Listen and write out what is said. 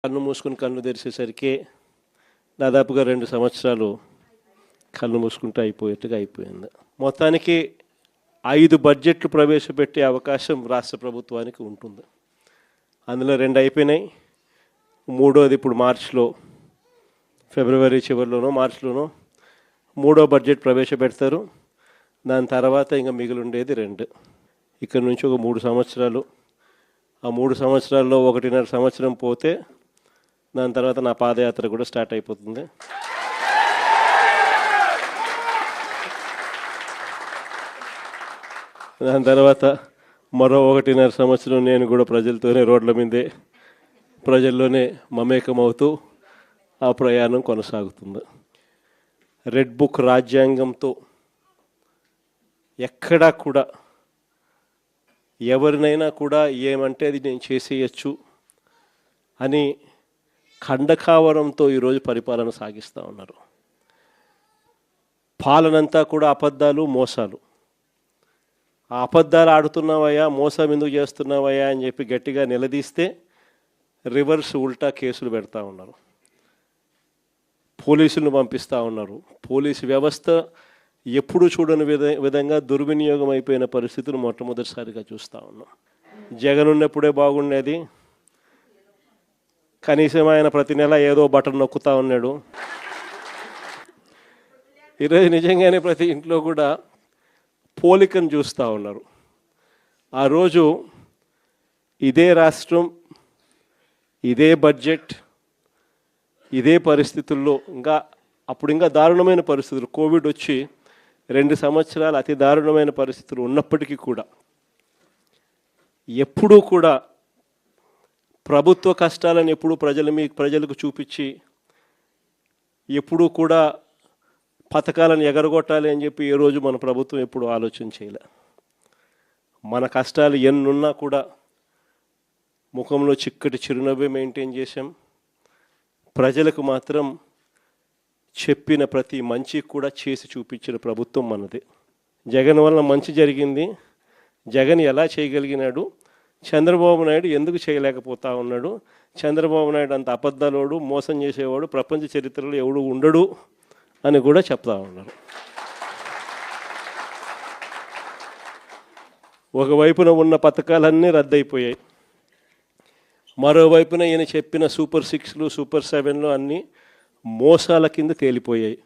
కన్ను మూసుకుని కన్ను తెరిచేసరికి దాదాపుగా 2 సంవత్సరాలు కళ్ళు మూసుకుంటూ అయిపోయింది. మొత్తానికి 5 బడ్జెట్లు ప్రవేశపెట్టే అవకాశం రాష్ట్ర ప్రభుత్వానికి ఉంటుంది. అందులో 2 అయిపోయినాయి. 3వది ఇప్పుడు మార్చిలో, ఫిబ్రవరి చివరిలోనో మార్చిలోనో 3వ బడ్జెట్ ప్రవేశపెడతారు. దాని తర్వాత ఇంకా మిగిలి ఉండేది 2. ఇక్కడ నుంచి ఒక 3 సంవత్సరాలు. ఆ 3 సంవత్సరాల్లో 1.5 సంవత్సరం పోతే దాని తర్వాత నా పాదయాత్ర కూడా స్టార్ట్ అయిపోతుంది. దాని తర్వాత మరో 1.5 సంవత్సరం నేను కూడా ప్రజలతోనే రోడ్ల మీదే ప్రజల్లోనే మమేకమవుతూ ఆ ప్రయాణం కొనసాగుతుంది. రెడ్ బుక్ రాజ్యాంగంతో ఎక్కడా కూడా ఎవరినైనా కూడా ఏమంటే అది నేను చేసేయచ్చు అని ఖండకావరంతో ఈరోజు పరిపాలన సాగిస్తూ ఉన్నారు. పాలనంతా కూడా అబద్ధాలు, మోసాలు. ఆ అబద్ధాలు ఆడుతున్నావయ్యా, మోసం ఎందుకు చేస్తున్నావయ్యా అని చెప్పి గట్టిగా నిలదీస్తే రివర్స్ ఉల్టా కేసులు పెడతా ఉన్నారు. పోలీసులను పంపిస్తూ ఉన్నారు. పోలీసు వ్యవస్థ ఎప్పుడు చూడని విధంగా దుర్వినియోగం అయిపోయిన పరిస్థితులు మొట్టమొదటిసారిగా చూస్తూ ఉన్నాం. జగన్ ఉన్నప్పుడే బాగుండేది. కనీసం ఆయన ప్రతి నెల ఏదో బటన్ నొక్కుతూ ఉన్నాడు. ఈరోజు నిజంగానే ప్రతి ఇంట్లో కూడా పోలికను చూస్తూ ఉన్నారు. ఆ రోజు ఇదే రాష్ట్రం, ఇదే బడ్జెట్, ఇదే పరిస్థితుల్లో అప్పుడు ఇంకా దారుణమైన పరిస్థితులు, కోవిడ్ వచ్చి 2 సంవత్సరాలు అతి దారుణమైన పరిస్థితులు ఉన్నప్పటికీ కూడా ఎప్పుడూ కూడా ప్రభుత్వ కష్టాలను ఎప్పుడూ ప్రజలకు చూపించి ఎప్పుడూ కూడా పథకాలను ఎగరగొట్టాలి అని చెప్పి ఏ రోజు మన ప్రభుత్వం ఎప్పుడు ఆలోచన చేయలే. మన కష్టాలు ఎన్నున్నా కూడా ముఖంలో చిక్కటి చిరునవ్వే మెయింటైన్ చేశాం. ప్రజలకు మాత్రం చెప్పిన ప్రతి మంచి కూడా చేసి చూపించిన ప్రభుత్వం మనది. జగన్ వల్ల మంచి జరిగింది. జగన్ ఎలా చేయగలిగినాడు, చంద్రబాబు నాయుడు ఎందుకు చేయలేకపోతా ఉన్నాడు, చంద్రబాబు నాయుడు అంత అబద్ధాలోడు, మోసం చేసేవాడు ప్రపంచ చరిత్రలో ఎవడు ఉండడు అని కూడా చెప్తా ఉన్నారు. ఒకవైపున ఉన్న పథకాలన్నీ రద్దయిపోయాయి. మరోవైపున ఈయన చెప్పిన సూపర్ 6లు, సూపర్ 7లు అన్నీ మోసాల కింద తేలిపోయాయి.